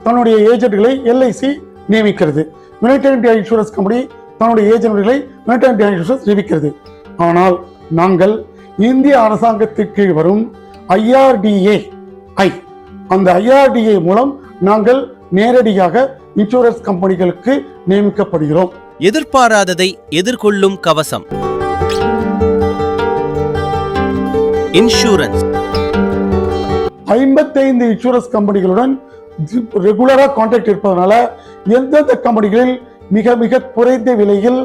தன்னுடைய ஏஜென்ட்களை எல்ஐசி நியமிக்கிறது. யுனைடெட் இந்தியா இன்சூரன்ஸ் கம்பெனி தன்னுடைய ஏஜென்ட்களை யுனைடெட் இந்தியா இன்சூரன்ஸ் நியமிக்கிறது. ஆனால் நாங்கள் இந்திய அரசாங்கத்திற்கு கீழ் வரும் IRDAI அந்த IRDAI மூலம் நாங்கள் நேரடியாக இன்சூரன்ஸ் கம்பெனிகளுக்கு நியமிக்கப்படுகிறோம். எதிர்பாராததை எதிர்கொள்ளும் கவசம். இன்சூரன்ஸ் 55 இன்சூரன்ஸ் கம்பெனிகளுடன் ரெகுலரா கான்டாக்ட் இருப்பதனால எந்தெந்த கம்பெனிகளில் மிக மிக குறைந்த விலையில்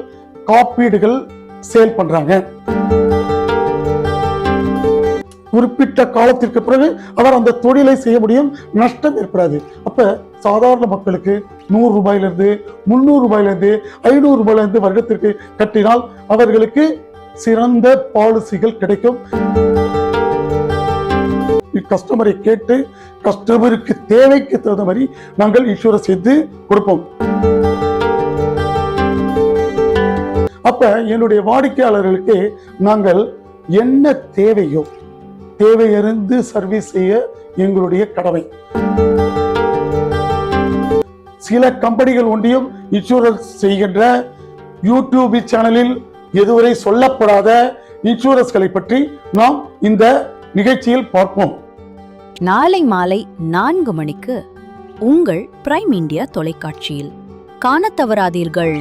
காப்பீடுகள் சேல் பண்றாங்க, குறிப்பிட்ட காலத்திற்கு பிறகு அவர் அந்த தொழிலை செய்ய முடியும், நஷ்டம் ஏற்படாது. அப்ப சாதாரண மக்களுக்கு 100 ரூபாயிலிருந்து 300 ரூபாயிலிருந்து 500 ரூபாயிலிருந்து வருடத்திற்கு கட்டினால் அவர்களுக்கு சிறந்த பாலிசிகள் கிடைக்கும். கஸ்டமரை கேட்டு கஸ்டமருக்கு தேவைக்கு தகுந்த மாதிரி நாங்கள் இன்சூரன்ஸ் செய்து கொடுப்போம். அப்ப என்னுடைய வாடிக்கையாளர்களுக்கு நாங்கள் என்ன தேவையோ தேவையறிந்து சர்வீஸ் செய்ய எங்களுடைய கடமை. சில கம்பெனிகள் ஒன்றியும் இன்சூரன்ஸ் செய்கின்ற யூடியூப் சேனலில் இதுவரை சொல்லப்படாத இன்சூரன்ஸ்களை பற்றி நாம் இந்த நிகழ்ச்சியில் பார்ப்போம். நாளை மாலை 4 மணிக்கு உங்கள் பிரைம் இந்தியா தொலைக்காட்சியில் காணத் தவறாதீர்கள்.